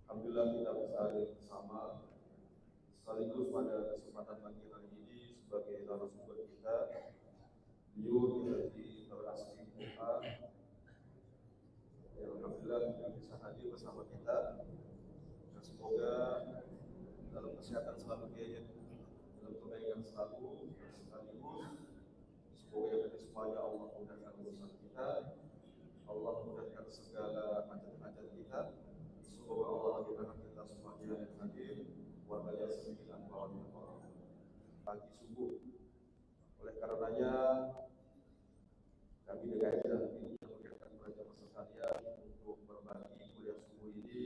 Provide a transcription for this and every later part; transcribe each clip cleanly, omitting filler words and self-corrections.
Alhamdulillah kita bisa hadir bersama sekaligus pada kesempatan pagi hari ini sebagai narasumber kita beliau di Asri Muka yang alhamdulillah bisa hadir bersama kita dan semoga dalam kesehatan selalu dia dalam kebaikan selalu sekaligus semoga yang semuanya Allah mudahkan urusan kita, Allah mudahkan segala hajat-hajat kita. Semoga Allah bagaimana kita semuanya yang hadir warga yang sembilan bawah pagi subuh. Oleh karenanya kami dengan ini mengingatkan kepada sekalian untuk berbagi kuliah subuh ini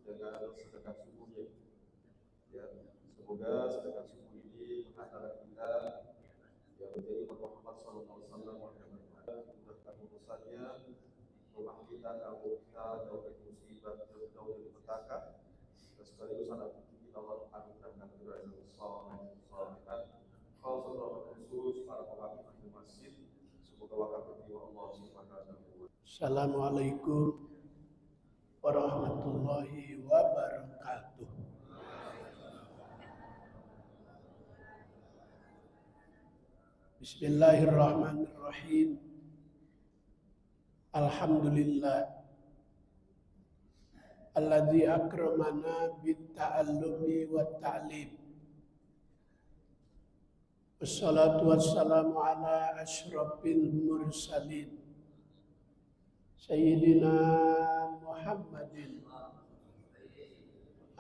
dengan sedekah subuhnya. Ya, semoga sedekah subuh ini menghantarkan kita yang menjadi Muhammad Sallallahu Alaihi Wasallam mudahkan urusannya, rumah kita, kampung kita jauh dari musibah, jauh dari petaka, dan sekaligus anak kita Allah anugerahkan keberanian saleh, salihat, khusus para pemimpin di masjid. Semoga wakaf Allah Subhanahu wa taala. Assalamualaikum warahmatullahi wabarakatuh. Bismillahirrahmanirrahim. Alhamdulillah alladzi akramana bitta'allumi wat ta'lim. Wassalatu wassalamu ala asyrafil mursalin Sayyidina Muhammadin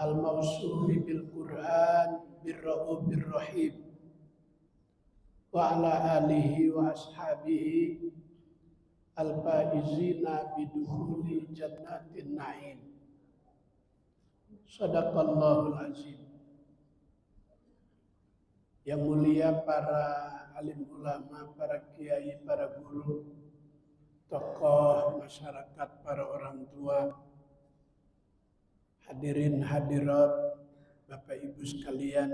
al-mawsufi bil Qur'an bir-ra'ufir rahim wa ala alihi wa ashabihi al-faizina bidukhuli jannatin na'im. Shadaqallahul azim. Yang mulia para alim ulama, para kiai, para guru, tokoh masyarakat, para orang tua, hadirin hadirat, Bapak Ibu sekalian,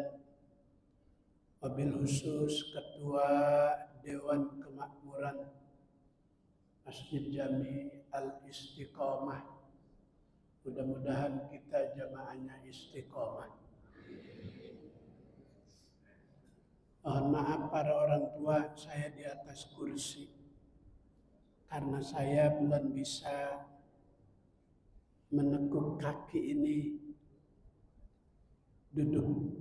wabil khusus Ketua Dewan Kemakmuran Masjid Jami Al-Istiqomah. Mudah-mudahan kita jamaahnya istiqomah. Mohon maaf para orang tua, saya di atas kursi karena saya belum bisa menekuk kaki ini duduk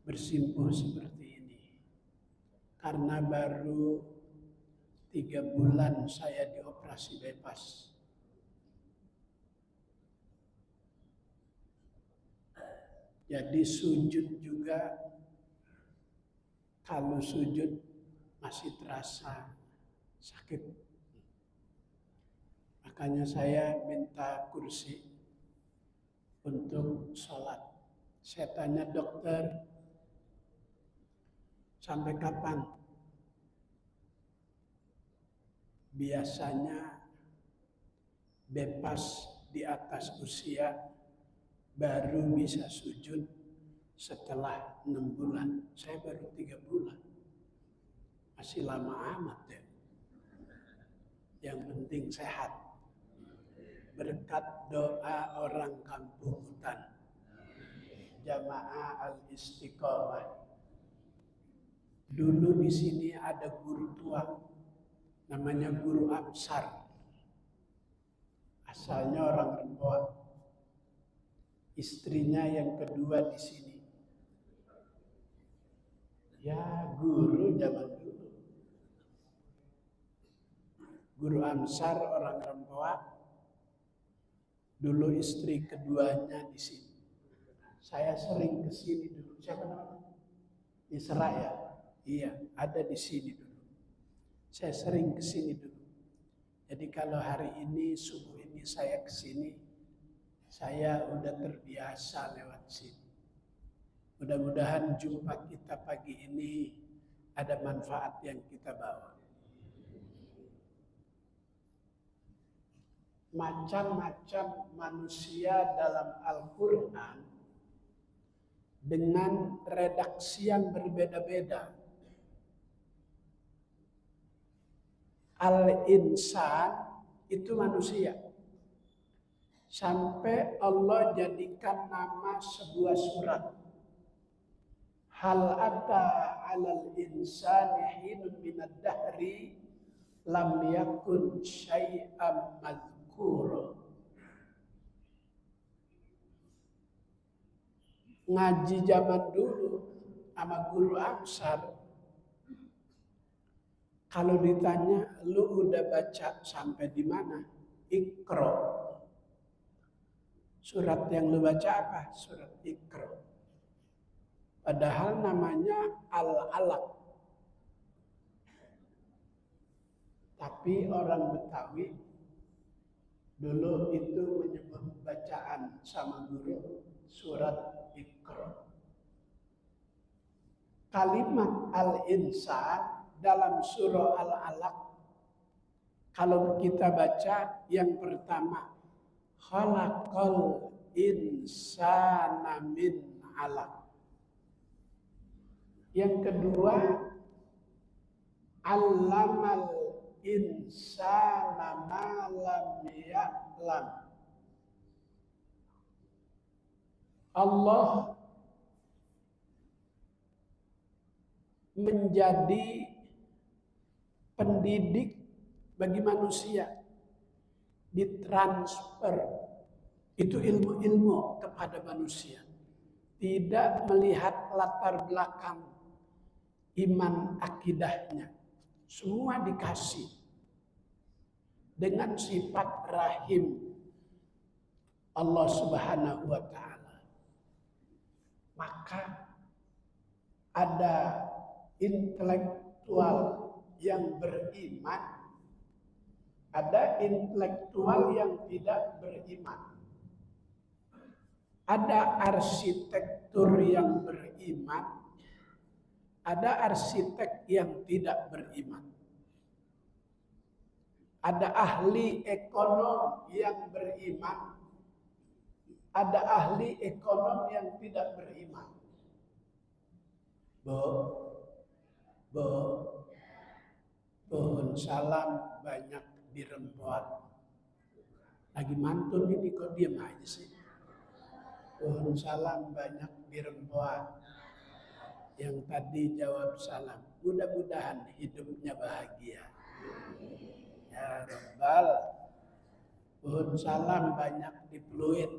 bersimpuh seperti ini karena baru 3 bulan saya dioperasi bypass. Jadi sujud juga, kalau sujud masih terasa sakit. Makanya saya minta kursi untuk sholat. Saya tanya dokter, sampai kapan? Biasanya bebas di atas usia baru bisa sujud setelah 6 bulan. Saya baru 3 bulan. Masih lama amat ya. Yang penting sehat. Berkat doa orang kampung hutan. Jamaah Al-Istiqomah. Dulu di sini ada guru tua, namanya Guru Amsar. Asalnya orang Rempoa. Istrinya yang kedua di sini. Ya, guru zaman dulu. Guru Amsar orang Rempoa. Dulu istri keduanya di sini. Saya sering ke sini dulu. Siapa namanya? Isra ya? Iya, ada di sini dulu. Saya sering ke sini dulu. Jadi kalau hari ini, subuh ini saya ke sini, saya udah terbiasa lewat sini. Mudah-mudahan jumpa kita pagi ini ada manfaat yang kita bawa. Macam-macam manusia dalam Al-Quran dengan redaksi yang berbeda-beda. Al-insan itu manusia. sampai Allah jadikan nama sebuah surat. Hal ata 'alal insani hinun minad dahri lam yakun syai'am madzkura. Ngaji zaman dulu sama guru Amsar, kalau ditanya lu udah baca sampai di mana? Iqra. Surat yang lu baca apa? Surat Iqra. Padahal namanya Al-Alaq. Tapi orang Betawi dulu itu menyebut bacaan sama guru surat Iqra. Kalimat al-insan dalam surah Al-Alaq, kalau kita baca yang pertama, khalaqal insana min 'alaq. Yang kedua, allamal insana ma lam ya'lam. Allah menjadi pendidik bagi manusia, ditransfer itu ilmu-ilmu kepada manusia, tidak melihat latar belakang iman akidahnya, semua dikasih dengan sifat rahim Allah Subhanahu wa ta'ala. Maka ada intelektual yang beriman, ada intelektual yang tidak beriman. Ada arsitektur yang beriman, ada arsitek yang tidak beriman. Ada ahli ekonom yang beriman, ada ahli ekonom yang tidak beriman. Pohon salam banyak di Rempoan. Lagi mantun ini kok diam aja sih. Pohon salam banyak di Rempoan. Yang tadi jawab salam, mudah-mudahan hidupnya bahagia. Ya Rabbal. Pohon salam banyak di Pluit.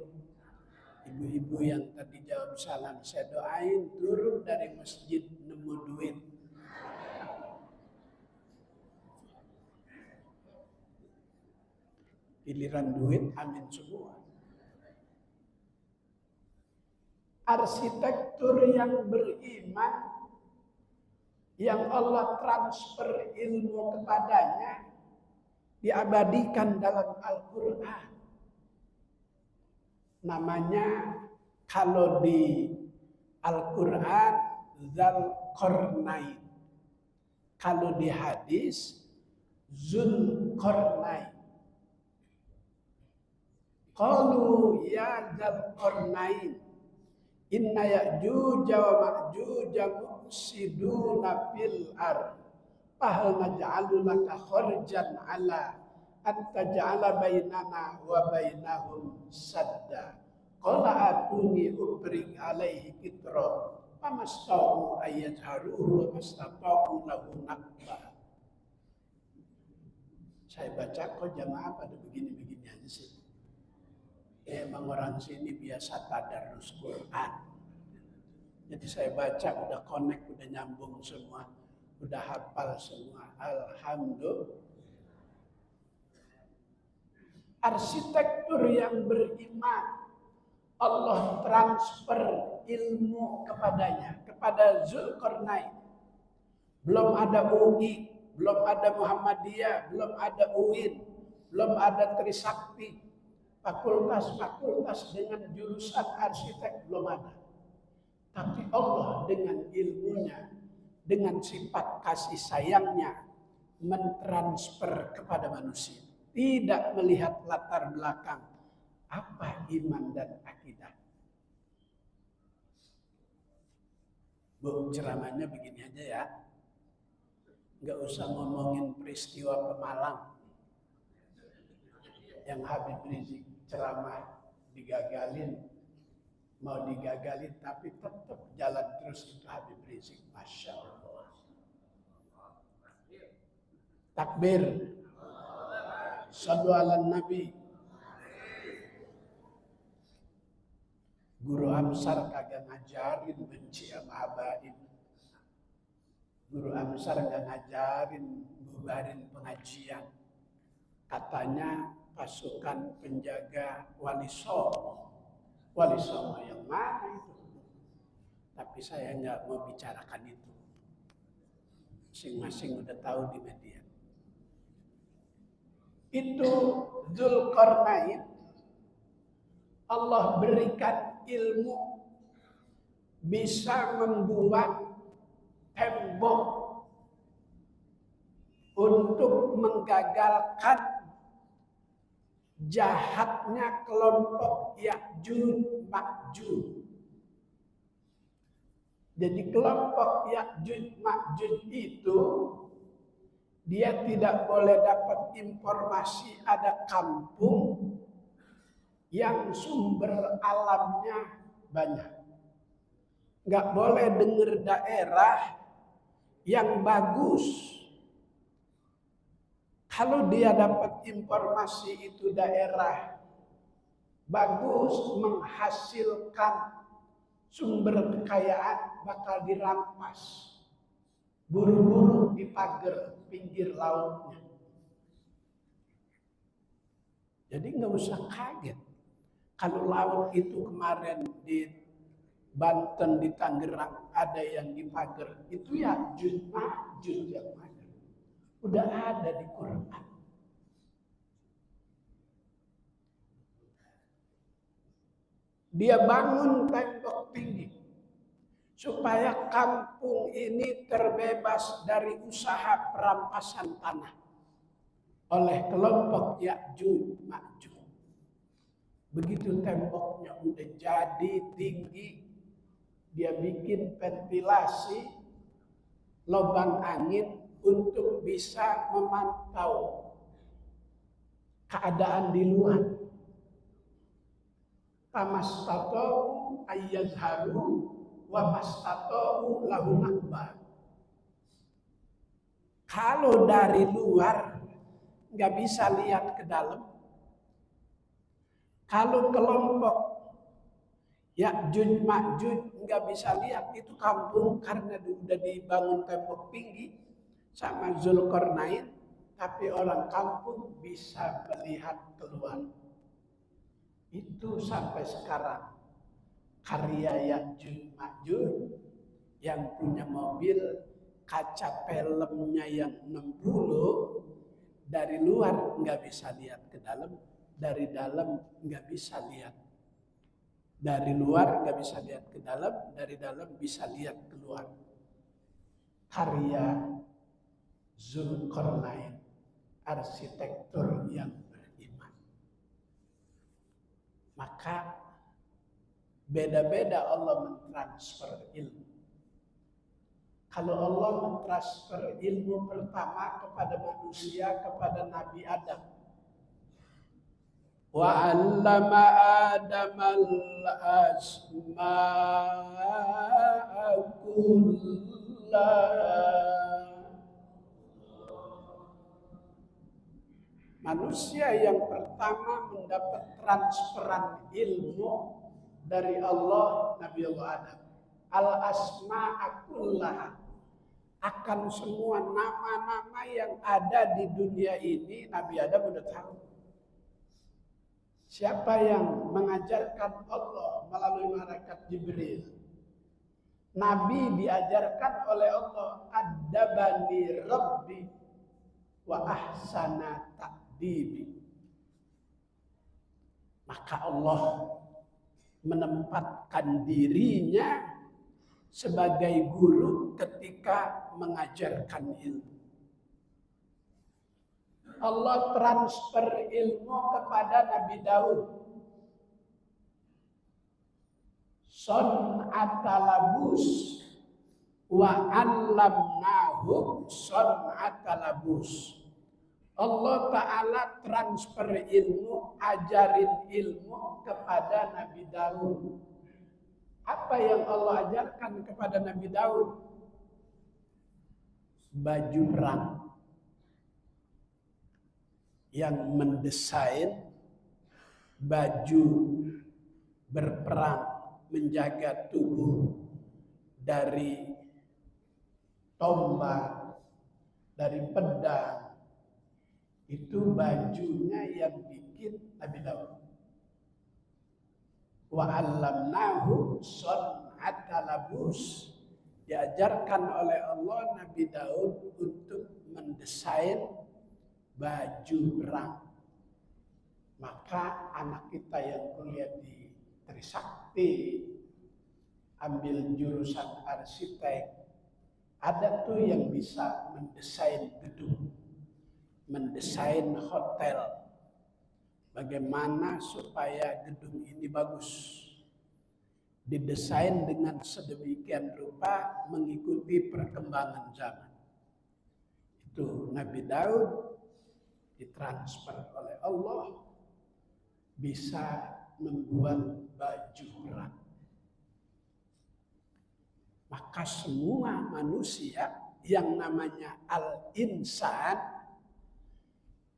Ibu-ibu yang tadi jawab salam, saya doain turun dari masjid nemu duit. Giliran duit, amin semua. Arsitektur yang beriman, yang Allah transfer ilmu kepadanya, diabadikan dalam Al-Quran. Namanya kalau di Al-Quran Dzulqarnain, kalau di hadis Dzulqarnain. Qalu ya Dzulqarnain, inna Ya'juj wa Ma'juj mufsiduna fil ardh, fahal naj'alu laka kharjan ala an taj'ala bainana wa bainahum sadda. Qala atuni ubrik alaihi kitra famasta'u ayyajharuhu wa mastata'u lahu naqba. Saya baca kok jamaah pada begini-begini aja sih. Emang orang sini biasa tadarus Quran. Jadi saya baca udah connect, udah nyambung semua, udah hafal semua. Alhamdulillah. Arsitektur yang beriman, Allah transfer ilmu kepadanya, kepada Dzulqarnain. Belum ada UI, belum ada Muhammadiyah, belum ada UIN, belum ada Trisakti. Fakultas-fakultas dengan jurusan arsitek belum ada. Tapi Allah dengan ilmunya, dengan sifat kasih sayangnya, mentransfer kepada manusia. Tidak melihat latar belakang apa iman dan akidah. Bu, ceramahnya begini aja ya. Nggak usah ngomongin peristiwa Pemalang yang Habib Rizik. ceramah digagalin, mau digagalin tapi tetap jalan terus itu Habib Rizik. Masya Allah. Takbir. Sallu ala Nabi. Guru Amsar kagak ngajarin benci sama habaib. Guru Amsar gak ngajarin bubarin pengajian. Katanya pasukan penjaga Wali Songo. Wali Songo yang mana itu? Tapi saya nggak mau bicarakan itu. Masing-masing udah tahu di media. Itu Dzulqarnain. Allah berikan ilmu bisa membuat tembok untuk menggagalkan jahatnya kelompok Ya'juj Ma'juj. Jadi kelompok Ya'juj Ma'juj itu dia tidak boleh dapat informasi ada kampung yang sumber alamnya banyak. Nggak boleh dengar daerah yang bagus. Kalau dia dapat informasi itu daerah bagus, menghasilkan sumber kekayaan, bakal dirampas. Buru-buru di pagar pinggir lautnya. Jadi nggak usah kaget. Kalau laut itu kemarin di Banten, di Tangerang ada yang di pagar, itu ya Ya'juj Ma'juj yang mana? Udah ada di Quran. Dia bangun tembok tinggi supaya kampung ini terbebas dari usaha perampasan tanah oleh kelompok Ya'juj Ma'juj. Begitu temboknya udah jadi tinggi, dia bikin ventilasi lubang angin untuk bisa memantau keadaan di luar. Famastata'u ayyazharu wa mastata'u lahu nakbar. Kalau dari luar nggak bisa lihat ke dalam. Kalau kelompok Ya'juj Ma'juj nggak bisa lihat itu kampung karena udah dibangun tembok tinggi sama Dzulqarnain, tapi orang kampung bisa melihat keluar. Itu sampai sekarang karya Ya'juj Ma'juj yang punya mobil kaca filmnya yang 60, dari luar nggak bisa lihat ke dalam, dari dalam nggak bisa lihat. Dari luar nggak bisa lihat ke dalam, dari dalam bisa lihat keluar. Karya Dzulqarnain, arsitektur yang beriman. Maka beda-beda Allah mentransfer ilmu. Kalau Allah mentransfer ilmu pertama kepada manusia, kepada Nabi Adam. Wa 'allama Adama al-asma'a kullaha. Manusia yang pertama mendapat transferan ilmu dari Allah, Nabi Allah Adam. Al-asma'a kullaha. Akan semua nama-nama yang ada di dunia ini, Nabi Adam udah tahu. Siapa yang mengajarkan Allah melalui malaikat Jibril? Nabi diajarkan oleh Allah, Adabani Rabbi wa ahsana ta'dibi. Maka Allah menempatkan dirinya sebagai guru ketika mengajarkan ilmu. Allah transfer ilmu kepada Nabi Daud. Son'atalabus wa 'allamnahu son'atalabus. Allah Ta'ala transfer ilmu, ajarin ilmu kepada Nabi Daud. Apa yang Allah ajarkan kepada Nabi Daud? Baju perang. Yang mendesain baju berperang, menjaga tubuh dari tombak, dari pedang. Itu bajunya yang bikin Nabi Daud. Wa 'allamnahu shan'ata labus. Diajarkan oleh Allah Nabi Daud untuk mendesain baju perang. Maka anak kita yang kuliah di Trisakti, ambil jurusan arsitek, ada tuh yang bisa mendesain gedung, mendesain hotel. Bagaimana supaya gedung ini bagus. Didesain dengan sedemikian rupa mengikuti perkembangan zaman. Itu Nabi Daud ditransfer oleh Allah bisa membuat baju perang. Maka semua manusia yang namanya al-insan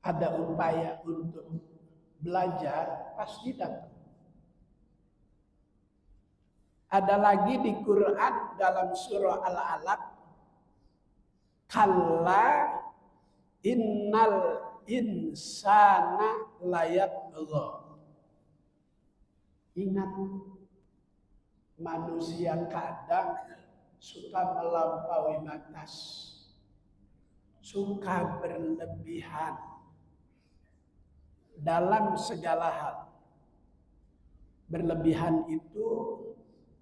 ada upaya untuk belajar pasti datang. Ada lagi di Quran dalam surah Al-Alaq, kalla innal insana layatgha. Ingat, manusia kadang suka melampaui batas, suka berlebihan dalam segala hal. Berlebihan itu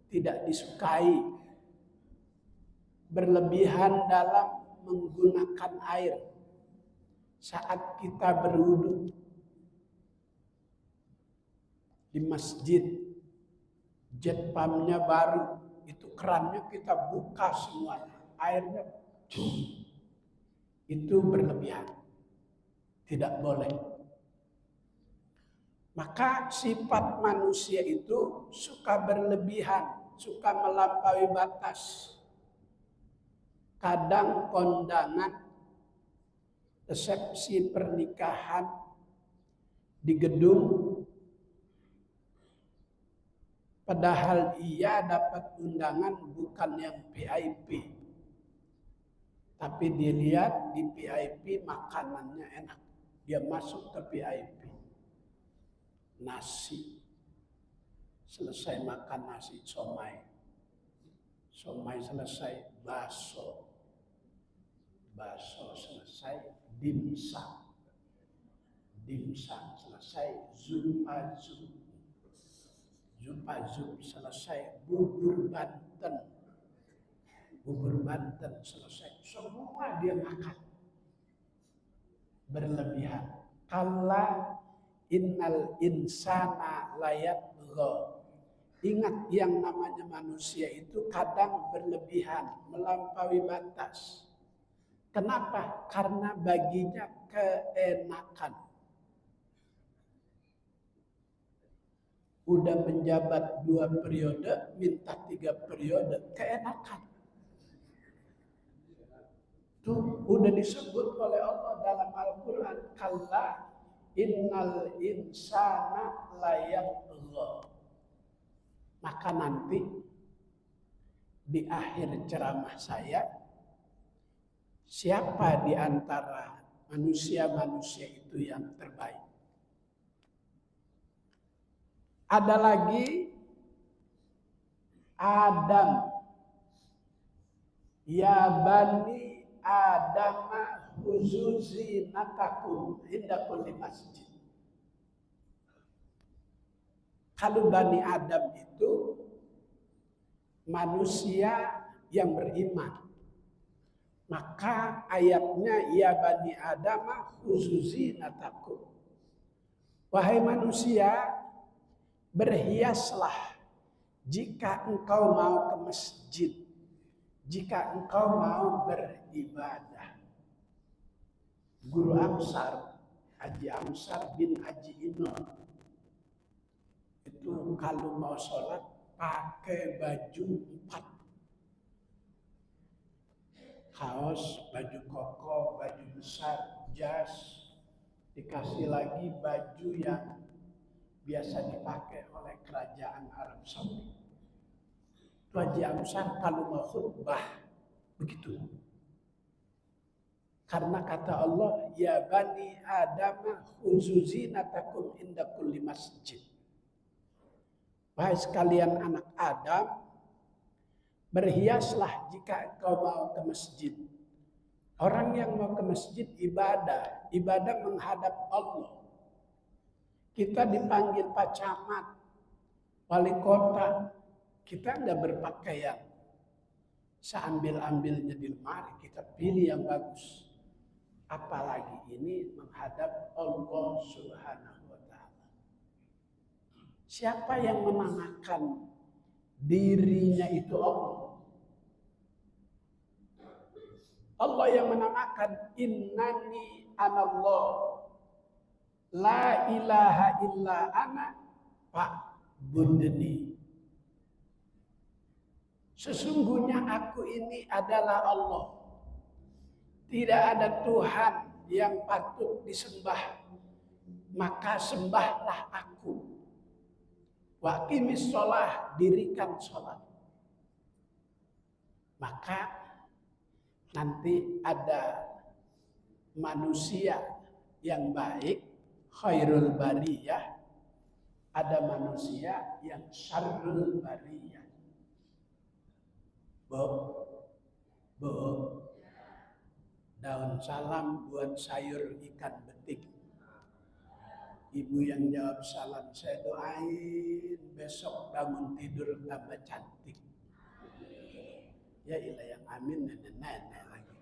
tidak disukai. Berlebihan dalam menggunakan air saat kita berwudu di masjid, jet pumpnya baru, itu kerannya kita buka semuanya, airnya itu berlebihan, tidak boleh. Maka sifat manusia itu suka berlebihan, suka melampaui batas. Kadang kondangan, resepsi pernikahan di gedung, padahal ia dapat undangan bukan yang VIP. Tapi dilihat di VIP makanannya enak. Dia masuk ke VIP. Nasi. Selesai makan nasi, somai. Somai selesai, bakso. Bakso selesai, dimsum. Dimsum selesai, zupazum. Zupazum selesai, bubur Banten. Bubur Banten selesai. Semua dia makan. Berlebihan. Kalla innal insana layatgha. Ingat, yang namanya manusia itu kadang berlebihan, melampaui batas. Kenapa? Karena baginya keenakan. Udah menjabat 2 periode, minta 3 periode, keenakan. Itu udah disebut oleh Allah dalam Al-Quran, kalla innal insana layatgha. Maka nanti di akhir ceramah saya, siapa di antara manusia-manusia itu yang terbaik? Ada lagi Adam. Ya bani Adama khuzu zinatakum inda kulli masjid. Kalau Bani Adam itu manusia yang beriman, maka ayatnya ya Bani Adama khuzu zinatakum. Wahai manusia, berhiaslah jika engkau mau ke masjid, jika engkau mau beribadah. Guru Amsar, Haji Amsar bin Haji Inon, itu kalau mau sholat pakai baju 4. Kaos, baju koko, baju besar, jas, dikasih lagi baju yang biasa dipakai oleh kerajaan Arab Saudi. Haji Amsar kalau mau khutbah begitu. Karena kata Allah, ya bani Adam khuzu zinatakum inda kulli masjid. Wahai sekalian anak Adam, berhiaslah jika engkau mau ke masjid. Orang yang mau ke masjid ibadah menghadap Allah. Kita dipanggil Pak Camat, wali kota, kita enggak berpakaian seambil-ambilnya di lemari, kita pilih yang bagus. Apalagi ini menghadap Allah Subhanahu wa ta'ala. Siapa yang menamakan dirinya itu Allah? Allah yang menamakan innani anallah la ilaha illa ana fa'budni. Sesungguhnya aku ini adalah Allah. Tidak ada Tuhan yang patut disembah, maka sembahlah aku. Wa qimis shalah, dirikan sholat. Maka nanti ada manusia yang baik, khairul bariyah, ada manusia yang syarrul bariyah. Daun salam buat sayur ikan betik. Ibu yang jawab salam, saya doain besok bangun tidur tambah cantik. Ya ilah yang amin, nenek-nenek lagi.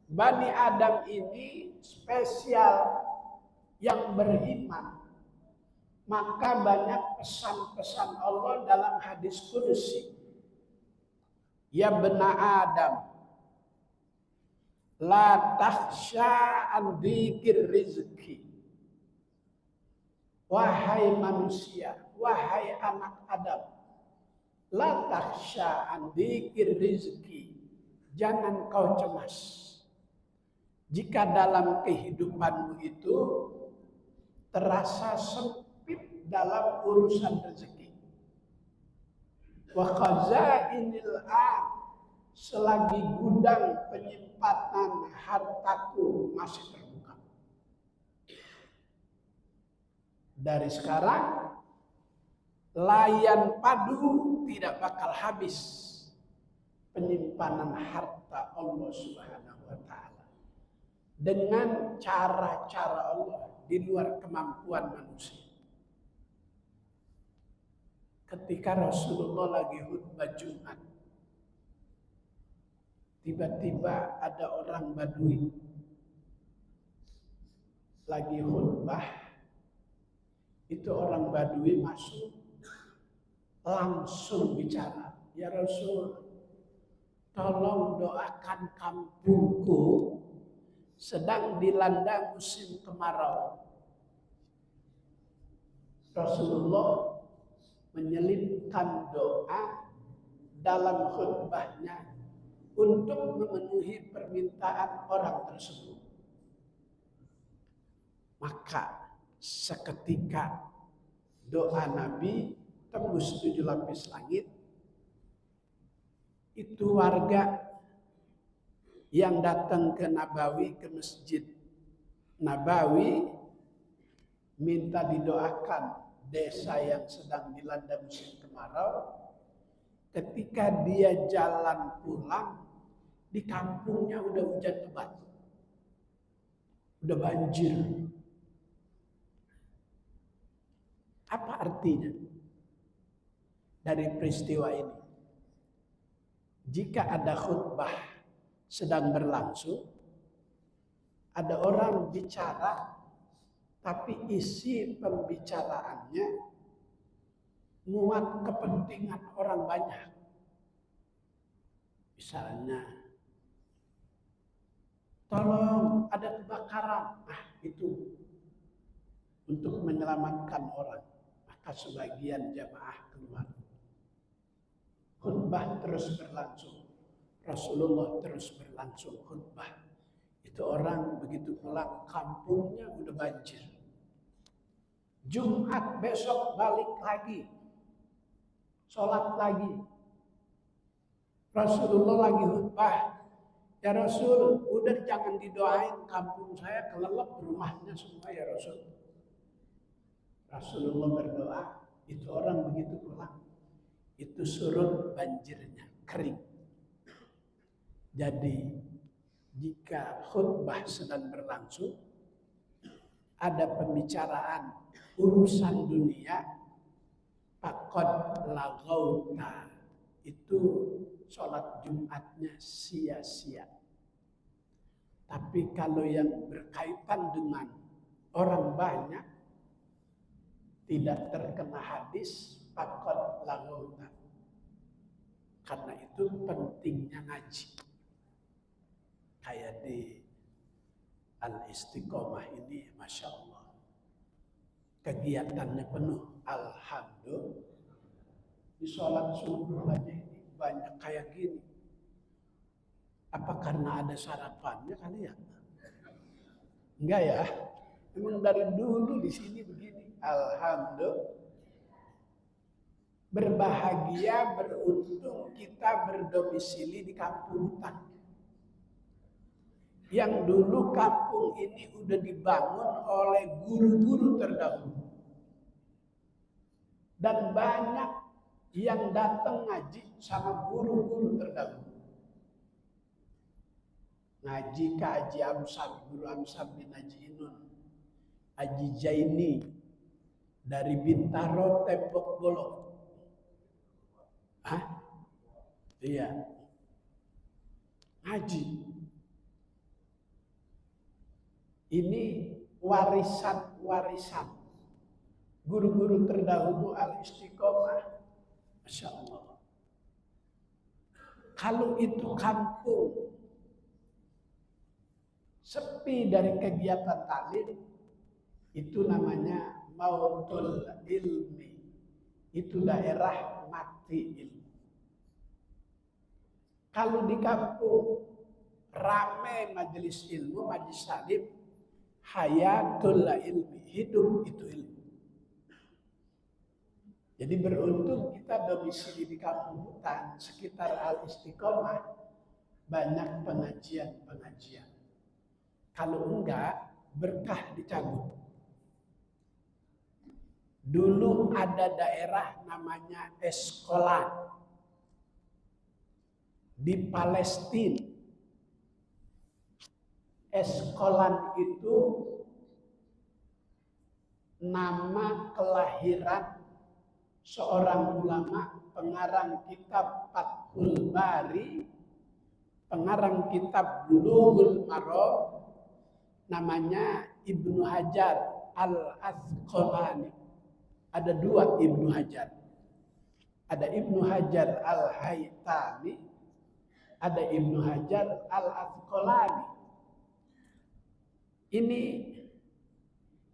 Bani Adam ini spesial yang beriman. Maka banyak pesan-pesan Allah dalam hadis qudsi. Ya bena Adam, la takhsha an dzikir rizki. Wahai manusia, wahai anak Adam, la takhsha an dzikir rizki. Jangan kau cemas jika dalam kehidupanmu itu terasa sempit dalam urusan rezeki. Wa khazainil am, selagi gudang penyimpanan hartaku masih terbuka. Dari sekarang layan padu tidak bakal habis penyimpanan harta Allah Subhanahu wa ta'ala dengan cara-cara Allah di luar kemampuan manusia. Ketika Rasulullah lagi khutbah Jumat, tiba-tiba ada orang Badui lagi khutbah. Itu orang Badui masuk langsung bicara, ya Rasul, tolong doakan kampungku sedang dilanda musim kemarau. Rasulullah menyelipkan doa dalam khutbahnya untuk memenuhi permintaan orang tersebut. Maka seketika doa Nabi tembus 7 lapis langit. Itu warga yang datang ke Nabawi, ke Masjid Nabawi, minta didoakan desa yang sedang dilanda musim kemarau. Ketika dia jalan pulang, di kampungnya udah hujan lebat, udah banjir. Apa artinya dari peristiwa ini? Jika ada khutbah sedang berlangsung, ada orang bicara, tapi isi pembicaraannya muat kepentingan orang banyak. Misalnya, tolong ada kebakaran, itu untuk menyelamatkan orang. Maka sebagian jamaah keluar. Khutbah terus berlangsung. Rasulullah terus berlangsung khutbah. Itu orang begitu pulang kampungnya udah banjir. Jumat besok balik lagi. Sholat lagi. Rasulullah lagi khutbah. Ya Rasul, udah jangan didoain kampung saya kelelep rumahnya semua ya Rasul. Rasulullah berdoa, itu orang begitu pulang. Itu surut banjirnya, kering. Jadi jika khutbah sedang berlangsung, ada pembicaraan urusan dunia, faqad laghauta, itu sholat Jumatnya sia-sia. Tapi kalau yang berkaitan dengan orang banyak, tidak terkena hadis, faqad laghauta. Karena itu pentingnya ngaji. Kayak di Al-Istiqomah ini, Masya Allah. Kegiatannya penuh. Alhamdulillah. Di sholat subuh aja ini banyak kayak gini. Apa karena ada sarapannya kali ya? Enggak ya. Memang dari dulu di sini begini. Alhamdulillah. Berbahagia, beruntung kita berdomisili di kampung hutan. Yang dulu kampung ini udah dibangun oleh guru-guru terdahulu. Dan banyak yang datang ngaji sama guru-guru terdahulu. Ngaji ke Haji Amsar, Guru Amsar bin Haji Inun. Haji Jaini dari Bintaro Tembok Bolong. Iya. Ngaji. Ini warisan-warisan guru-guru terdahulu Al-Istiqomah. Masya Allah. Kalau itu kampung sepi dari kegiatan taklim, itu namanya mautul ilmi. Itu daerah mati ilmu. Kalau di kampung ramai majelis ilmu, majelis taklim, hayatul ilmi, hidup itu ilmu. Jadi beruntung kita domisili di kampung hutan sekitar Al-Istiqomah, banyak pengajian-pengajian. Kalau enggak, berkah dicabut. Dulu ada daerah namanya Eskolan di Palestina. Eskolan itu nama kelahiran seorang ulama pengarang kitab Fathul Bari, pengarang kitab Bulughul Maram, namanya Ibnu Hajar Al-Asqalani. Ada dua Ibnu Hajar. Ada Ibnu Hajar Al-Haytami, ada Ibnu Hajar Al-Asqalani. Ini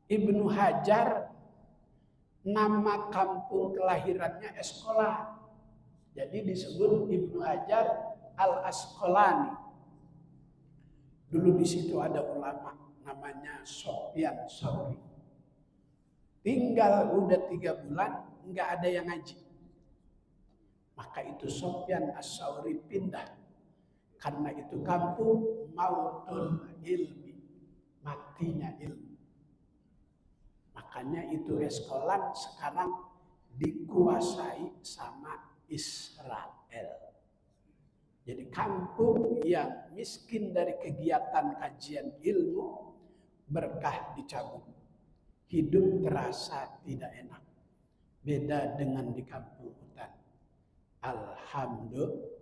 Ibnu Hajar, nama kampung kelahirannya Eskola. Jadi disebut Ibnu Hajar Al-Asqalani. Dulu di situ ada ulama namanya Sufyan Tsauri. Tinggal udah 3 bulan nggak ada yang ngaji. Maka itu Sufyan Tsauri pindah. Karena itu kampung mautul ilmi, matinya ilmu. Makanya itu Eskolan sekarang dikuasai sama Israel. Jadi kampung yang miskin dari kegiatan kajian ilmu, berkah dicabut. Hidup terasa tidak enak. Beda dengan di kampung hutan. Alhamdulillah.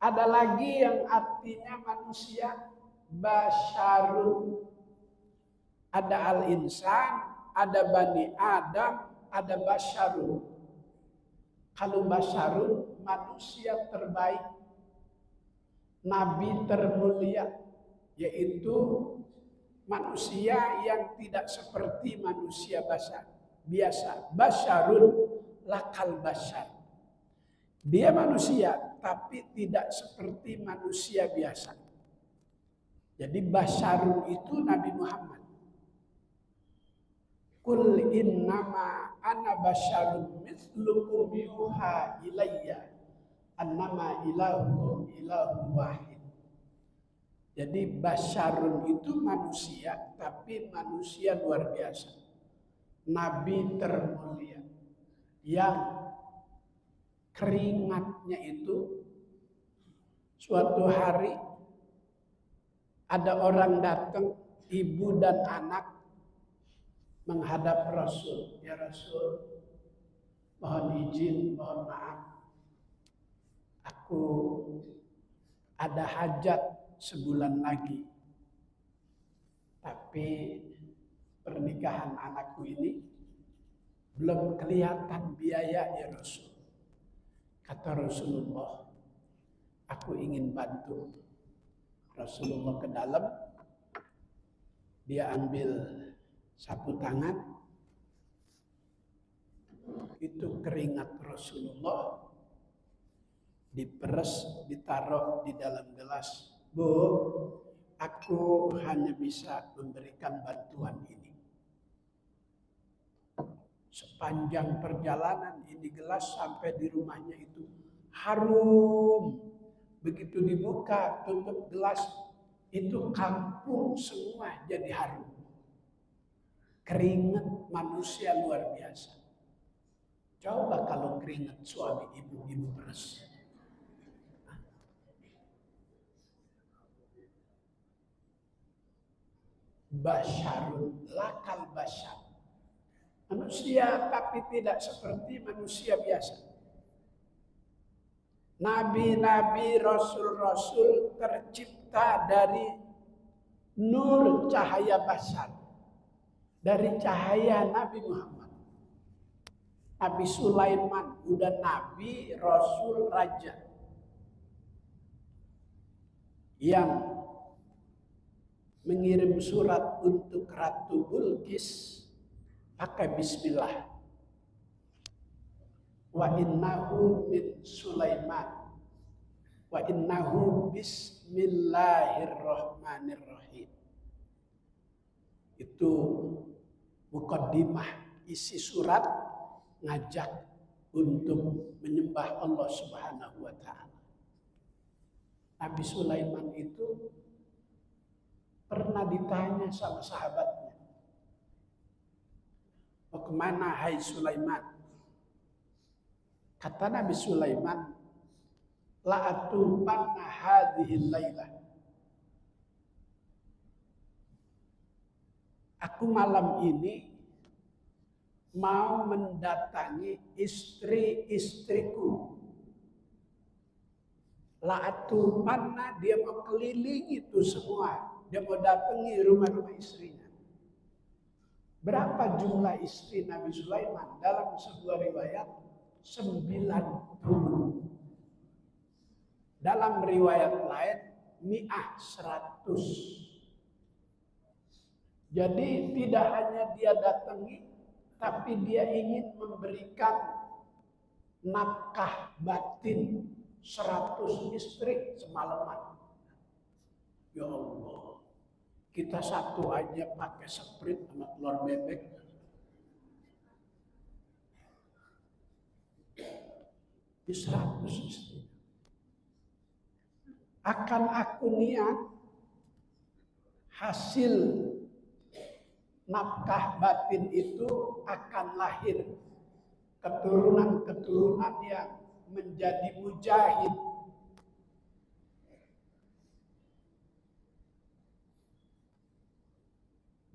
Ada lagi yang artinya manusia, basyarun. Ada al-insan, ada Bani Adam, ada Basyarun. Kalau Basyarun, manusia terbaik, Nabi termulia, yaitu manusia yang tidak seperti manusia biasa. Basyarun lakal basyar. Dia manusia, tapi tidak seperti manusia biasa. Jadi Basyarun itu Nabi Muhammad. Qul innama ana basyarun mithlukum yuha ilayya annama ilahukum ilahu wahid. Jadi Basyarun itu manusia, tapi manusia luar biasa. Nabi termulia yang keringatnya itu suatu hari ada orang datang, ibu dan anak menghadap Rasul. Ya Rasul, mohon izin, mohon maaf. Aku ada hajat sebulan lagi. Tapi pernikahan anakku ini belum kelihatan biaya ya Rasul. Kata Rasulullah, aku ingin bantu. Rasulullah ke dalam, dia ambil sapu tangan, itu keringat Rasulullah, diperes, ditaruh di dalam gelas. Bu, aku hanya bisa memberikan bantuan ini. Sepanjang perjalanan ini gelas sampai di rumahnya itu harum. Begitu dibuka, tutup gelas, itu kampung semua jadi harum. Keringat manusia luar biasa. Coba kalau keringat suami ibu peres. Basyarun lakal basyar. Manusia tapi tidak seperti manusia biasa. Nabi-nabi, rasul-rasul tercipta dari nur cahaya basyar. Dari cahaya Nabi Muhammad. Nabi Sulaiman udah nabi, rasul, raja. Yang mengirim surat untuk Ratu Bilqis pakai bismillah. Wa innahu min Sulaiman. Wa innahu bismillahirrahmanirrahim. Itu mukaddimah, isi surat ngajak untuk menyembah Allah Subhanahu wa taala. Nabi Sulaiman itu pernah ditanya sama sahabatnya, mau kemana hai Sulaiman? Kata Nabi Sulaiman, la'atubanna hadhil lailah. Aku malam ini mau mendatangi istri-istriku. La'atubanna, dia mau keliling itu semua. Dia mau datangi rumah-rumah istrinya. Berapa jumlah istri Nabi Sulaiman? Dalam sebuah riwayat 90. Dalam riwayat lain 100. Jadi tidak hanya dia datangi, tapi dia ingin memberikan nafkah batin 100 istri semalaman. Ya Allah, kita satu aja pakai sprite sama telur bebek. Di 100 istri. Akan aku niat hasil nafkah batin itu akan lahir keturunan-keturunan yang menjadi mujahid.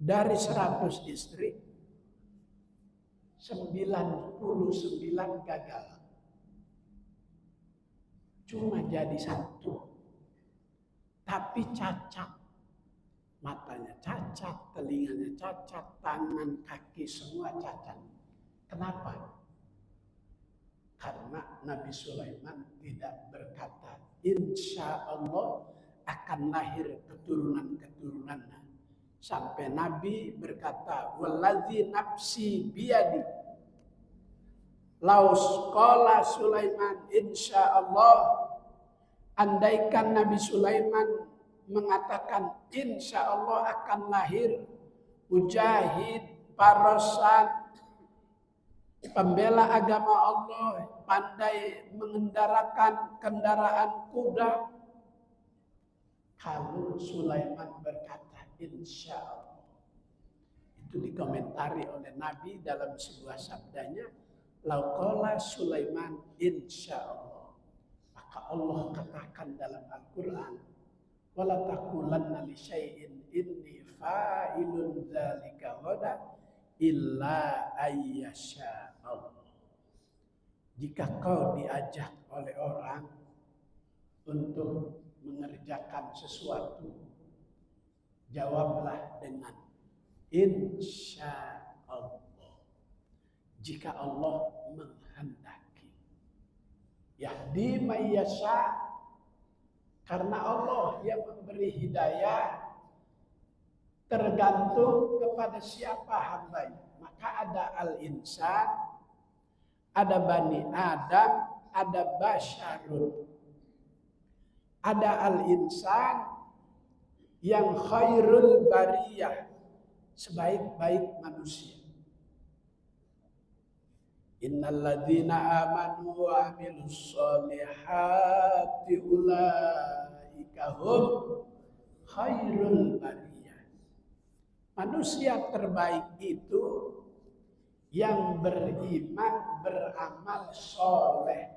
Dari 100 istri, 99 gagal. Cuma jadi 1. Tapi cacat. Matanya cacat, telinganya cacat, tangan, kaki semua cacat. Kenapa? Karena Nabi Sulaiman tidak berkata, insya Allah akan lahir keturunan-keturunannya. Sampai Nabi berkata, waladzi nafsi biyadi. Laus qala Sulaiman insya Allah. Andaikan Nabi Sulaiman mengatakan insya Allah akan lahir mujahid, parasan, pembela agama Allah, pandai mengendarakan kendaraan kuda. Kalau Sulaiman berkata insya Allah, itu dikomentari oleh Nabi dalam sebuah sabdanya, lauqala Sulaiman insya Allah. Maka Allah katakan dalam Al-Quran, wala taqulanna li syai'in inni fa'ilun dzalika ghadan illa ayyasha Allah. Jika kau diajak oleh orang untuk mengerjakan sesuatu, jawablah dengan insya Allah. Jika Allah menghendaki. Yahdi may yasha, karena Allah yang memberi hidayah tergantung kepada siapa hambanya. Maka ada al-insan, ada bani Adam, ada basyarun. Ada al-insan yang khairul bariyah, sebaik-baik manusia. Innal ladzina amanu wa amilus solihati ulaika hum khairul bariyah. Manusia terbaik itu yang beriman, beramal soleh.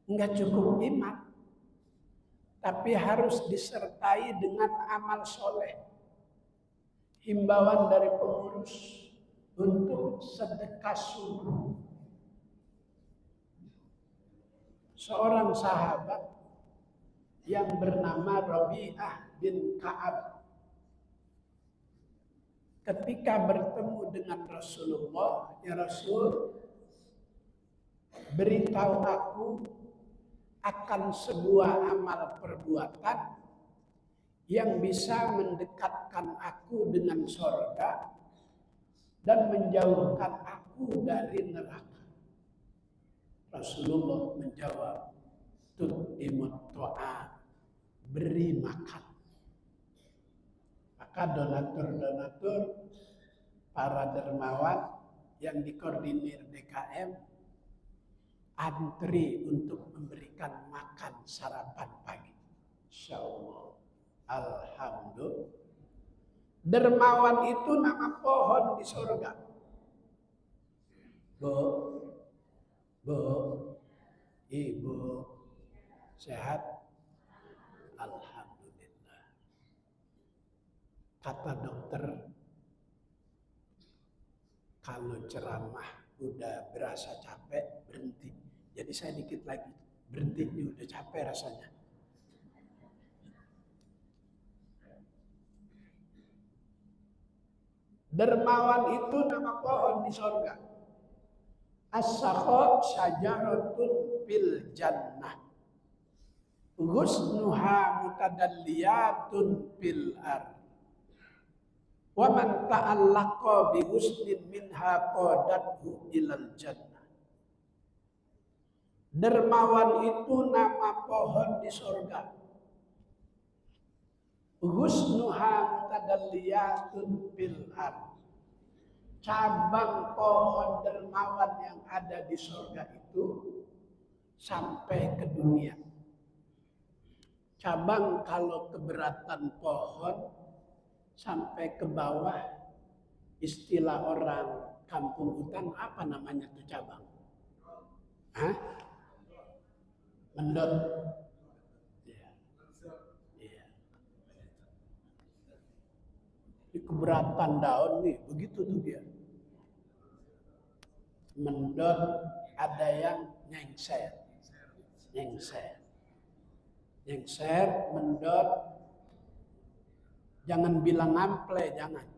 Enggak cukup iman, tapi harus disertai dengan amal soleh. Himbauan dari pengurus untuk sedekah subuh. Seorang sahabat yang bernama Rabi'ah bin Ka'ab, ketika bertemu dengan Rasulullah, ya Rasul, beritahu aku akan sebuah amal perbuatan yang bisa mendekatkan aku dengan surga dan menjauhkan aku dari neraka. Rasulullah menjawab, tut'imut ta'am, beri makan. Maka donatur-donatur, para dermawan yang dikoordinir DKM antri untuk memberikan makan sarapan pagi. Insya Allah. Alhamdulillah. Dermawan itu nama pohon di surga. Bu, ibu, sehat? Alhamdulillah. Kata dokter, kalau ceramah udah berasa capek, berhenti. Jadi saya dikit lagi, berhenti, ini udah capek rasanya. Dermawan itu nama pohon di surga. As-sakha syajaratun fil jannah. Ghusnuha mutadalliyatun fil ard. Wa man ta'allaqa bi ghusnin minha qadathu ilal jannah. Dermawan itu nama pohon di surga. Ghusnuha mutadalliyatun fil ard. Cabang pohon dermawan yang ada di surga itu sampai ke dunia. Cabang kalau keberatan pohon sampai ke bawah, istilah orang kampung hutan apa namanya tuh cabang? Hah? Mendot. Ya. Ya. Di keberatan daun nih, begitu tuh dia. Mendot, ada yang nyengser, mendot, Jangan bilang ngample, jangan.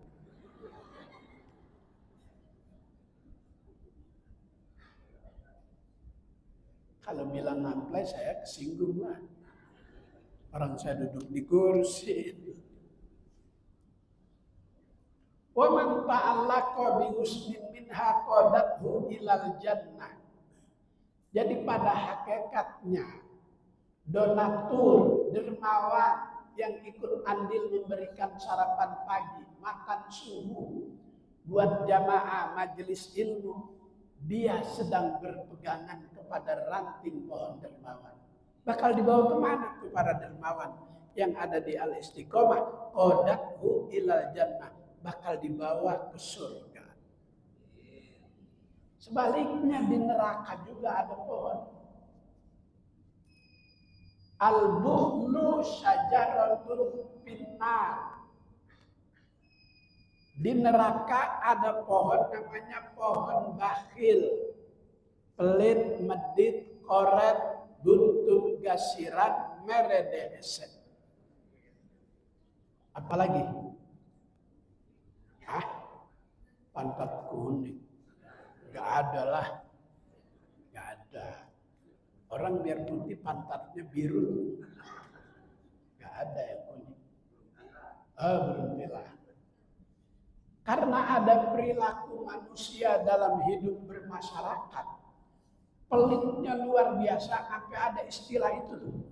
Kalau bilang ngample saya kesinggung lah. Orang saya duduk di kursi. Wa man ta'allaqa bi husnin minha qadathu ilal jannah. Jadi pada hakikatnya donatur, dermawan yang ikut andil memberikan sarapan pagi, makan subuh buat jamaah majelis ilmu, dia sedang berpegangan kepada ranting pohon dermawan. Bakal dibawa kemana tuh para dermawan yang ada di Al-Istiqomah? Qadathu ilal jannah, bakal dibawa ke surga. Sebaliknya di neraka juga ada pohon. Al-bukhlu syajaratun finnar. Di neraka ada pohon namanya pohon bakhil. Pelit, medit, koret, buntut gasiran, merede eset. Apalagi? Pantat kuning. Gak ada lah. Gak ada. Orang biar putih pantatnya biru. Gak ada yang kuning. Berhentilah. Karena ada perilaku manusia dalam hidup bermasyarakat. Pelitnya luar biasa, sampai ada istilah itu tuh.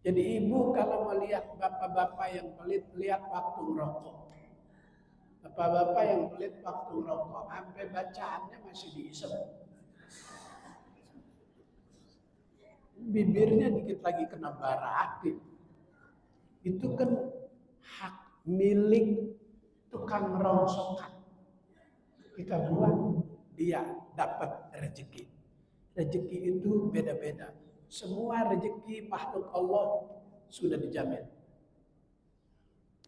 Jadi ibu kalau melihat bapak-bapak yang pelit, lihat waktu ngerokok. Bapak-bapak yang pelit waktu ngerokok, sampai bacaannya masih diisep. Bibirnya dikit lagi kena bara api. Itu kan hak milik tukang rongsokan. Kita buang, dia dapat rezeki. Rezeki itu beda-beda. Semua rezeki makhluk Allah sudah dijamin.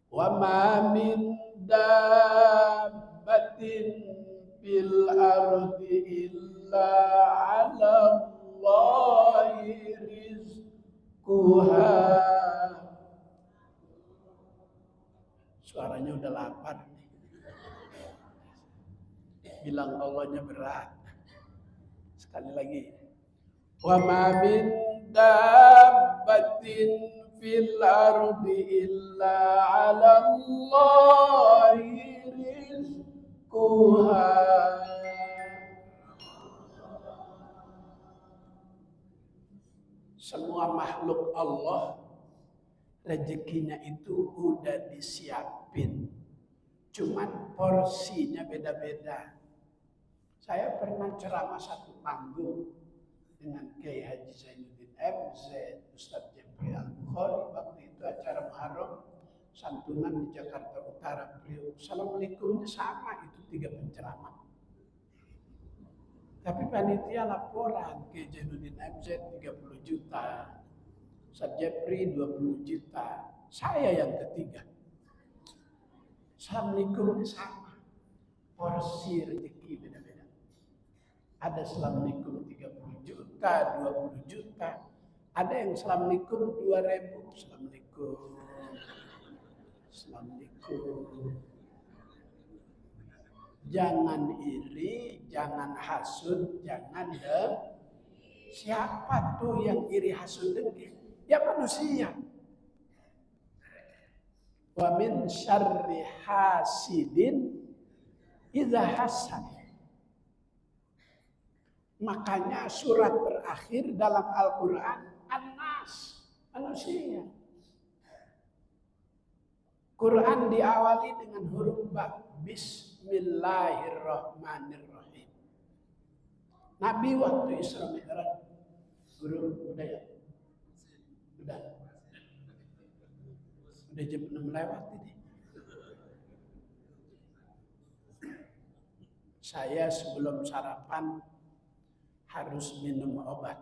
Wa ma min dabbatin fil ardi illa 'ala Allahi rizquha. Suaranya udah lapar nih. Bilang Allahnya berat. Sekali lagi. Wa ma min dabbatin fil ardi illa 'ala Allahi rizquha. Semua makhluk Allah rezekinya itu udah disiapin. Cuman porsinya beda-beda. Saya pernah ceramah satu panggung dengan Kiai Haji Zainuddin MZ, Ustadz Jeffrey Al-Bukhari. Waktu itu acara Muharram santunan di Jakarta Utara. Beliau Assalamualaikumnya sama, itu 3 penceramah. Tapi panitia laporan Kiai Zainuddin MZ 30 juta. Ustadz Jeffrey 20 juta. Saya yang ketiga. Assalamualaikum sama. Porsi rezeki beda-beda. Ada Assalamualaikum 30 juta, 20 juta. Ada yang Assalamualaikum 2.000. Assalamualaikum. Assalamualaikum. Jangan iri, jangan hasud, jangan dengki. Siapa tuh yang iri hasud dengki? Ya manusia. Wa min syarri hasidin idza hasad. Makanya surat terakhir dalam Al-Quran An-Nas, manusia. Quran diawali dengan huruf ba. Bismillahirrahmanirrahim. Nabi waktu Isra Mi'raj, guru udah ya? Udah jam 6 lewat ini. Saya sebelum sarapan harus minum obat.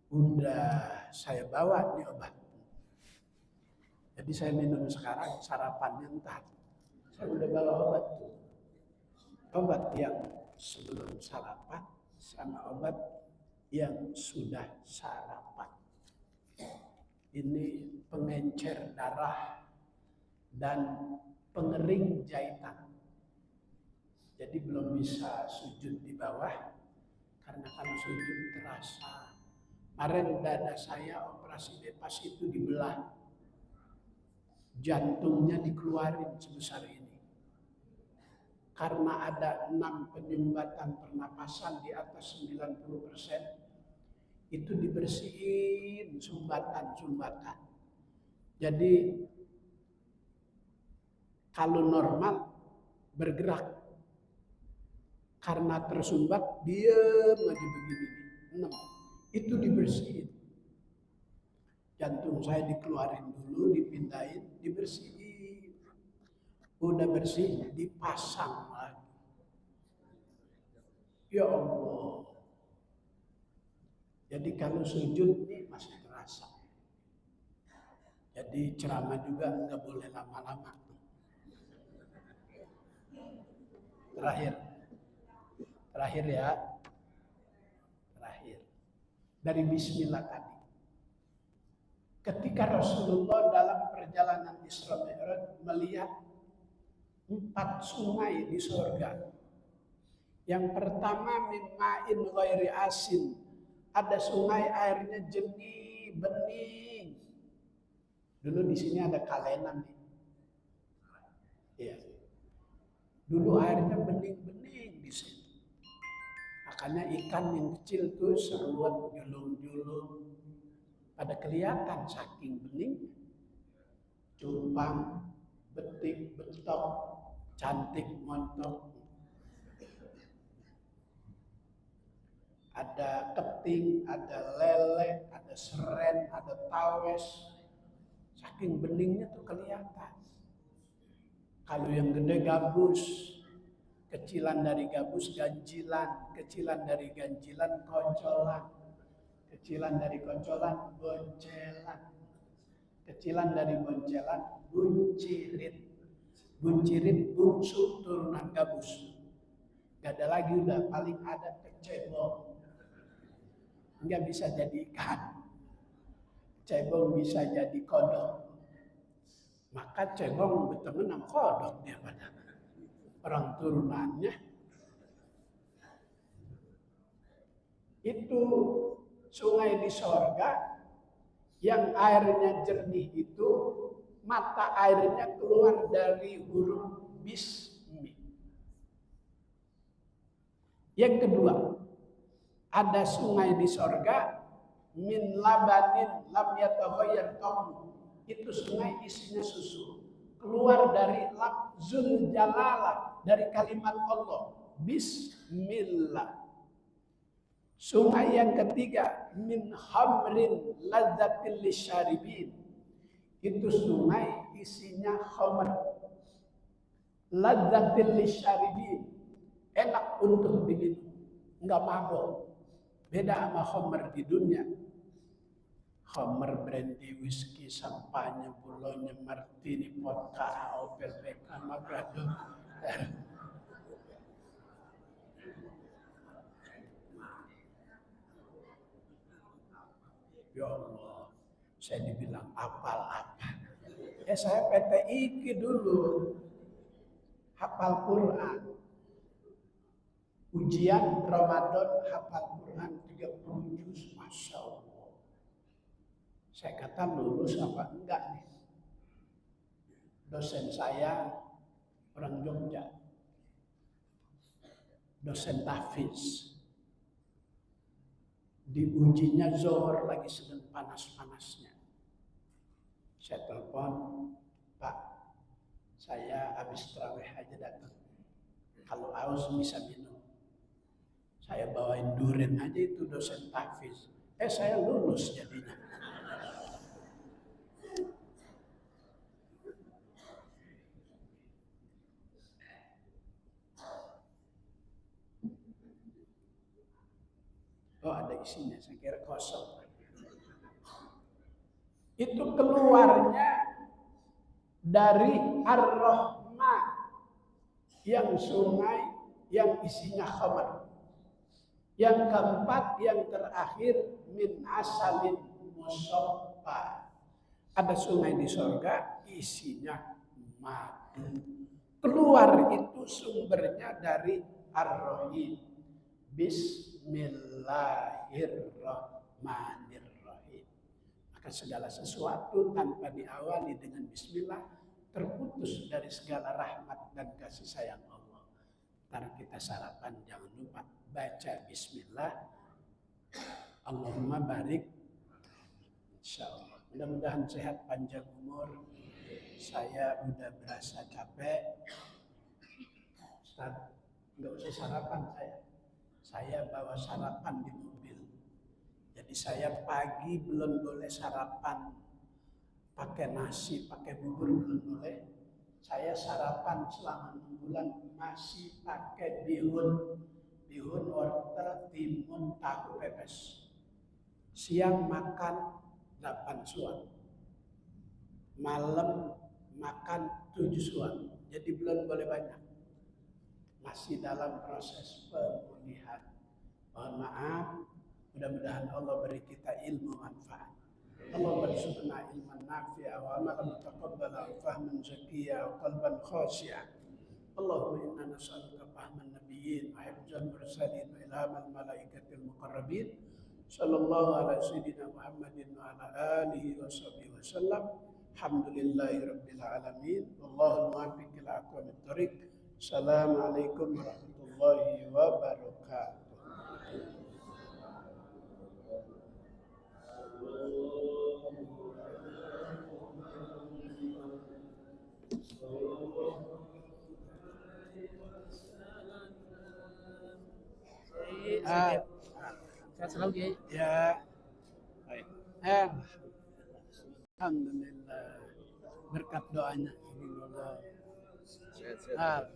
Udah saya bawa nih obat. Jadi saya minum sekarang, sarapannya entar. Saya udah bawa obat tuh. Obat yang sebelum sarapan sama obat yang sudah sarapan. Ini pengencer darah, dan pengering jahitan. Jadi belum bisa sujud di bawah, karena kalau sujud terasa. Kemarin dada saya operasi bypass itu dibelah. Jantungnya dikeluarin sebesar ini. Karena ada 6 penyumbatan pernapasan di atas 90%, itu dibersihin sumbatan-sumbatan. Jadi kalau normal bergerak, karena tersumbat diam aja begini. 6 itu dibersihin. Jantung saya dikeluarin dulu, dipindahin, dibersihin. Udah bersih, dipasang lagi. Ya Allah. Jadi kalau sujud ini masih terasa. Jadi ceramah juga nggak boleh lama-lama. Terakhir ya. Terakhir. Dari bismillah tadi. Ketika Rasulullah dalam perjalanan Isra Mi'raj melihat 4 sungai di surga. Yang pertama mimma'in ghairi asin. Ada sungai airnya jernih, bening. Dulu di sini ada kalenan nih. Iya. Dulu airnya bening-bening di sini. Makanya ikan yang kecil tuh seruat, julung-julung. Pada kelihatan saking bening. Cupang, betik, betok, cantik, montok. Ada keting, ada lele, ada seren, ada tawes. Saking beningnya tuh kelihatan. Kalau yang gede gabus, kecilan dari gabus ganjilan, kecilan dari ganjilan koncolan, kecilan dari koncolan boncelan, kecilan dari boncelan buncirit, buncirit bungsu turunan gabus. Gak ada lagi, udah paling ada kecebong. Nggak bisa jadi ikan. Cebong bisa jadi kodok. Maka cebong berteman sama kodok dia pada orang turunannya. Itu sungai di sorga yang airnya jernih itu, mata airnya keluar dari huruf bismi. Yang kedua, ada sungai di sorga min labanin lam yataghayyar ta'amuhu. Itu sungai isinya susu. Keluar dari lafzul jalalah, dari kalimat Allah. Bismillah. Sungai yang ketiga min khamrin ladzatil lisyaribin. Itu sungai isinya khamr. Ladzatil lisyaribin. Enak untuk diminum, enggak mabuk. Beda sama khamr di dunia. Khamr, brandy, whisky, sampahnya, bulonya, martini, vodka, opel, beka, magradon. Ya Allah, saya dibilang apal-apal. Saya PTIQ dulu, hafal Quran. Ujian Ramadan hafal Quran 30 juz, Masya Allah. Saya kata lulus apa enggak nih. Dosen saya orang Jogja. Dosen tahfiz. Diujinya zohor lagi sedang panas-panasnya. Saya telepon, Pak, saya habis tarawih aja datang. Kalau haus bisa minum. Saya bawain durian aja, itu dosen tahfiz. Saya lulus jadinya. Oh, ada isinya, saya kira kosong. Itu keluarnya dari Ar-Rahman, yang sungai yang isinya khamar. Yang keempat, yang terakhir min asalin musaffa. Ada sungai di sorga, isinya madu. Keluar itu sumbernya dari Ar-Rahim. Bismillahirrahmanirrahim. Maka segala sesuatu tanpa diawali dengan bismillah terputus dari segala rahmat dan kasih sayang Allah. Ntar kita sarapan, jangan lupa baca bismillah. Allahumma barik. Insyaallah. Mudah-mudahan sehat panjang umur. Saya udah berasa capek. Ustaz, nggak usah sarapan saya. Saya bawa sarapan di mobil. Jadi saya pagi belum boleh sarapan pakai nasi, pakai bubur belum boleh. Saya sarapan selama 6 bulan masih pakai bihun, wortel, timun, tahu pepes. Siang makan 8 suap. Malam makan 7 suap. Jadi belum boleh banyak. Masih dalam proses pemulihan. Mohon maaf. Mudah-mudahan Allah beri kita ilmu manfaat. Allah bersyukurna ilman nafi'a wa amalan mutaqabbala wa fahman zakiyya wa qalban khashi'a. Allahumma inna nas'aluka fahman nabiyyin wa hifdzal mursalin wa ilhamal malaikatil muqarrabin. Sallallahu ala sayyidina Muhammadin wa ala alihi wa sahbihi wa sallam. Alhamdulillahi rabbil alamin. Wallahul muwaffiq ila aqwamit thoriq. Assalamualaikum warahmatullahi wabarakatuh. Sehat selalu Kiai. Ya. Alhamdulillah. Berkat doanya. Sehat.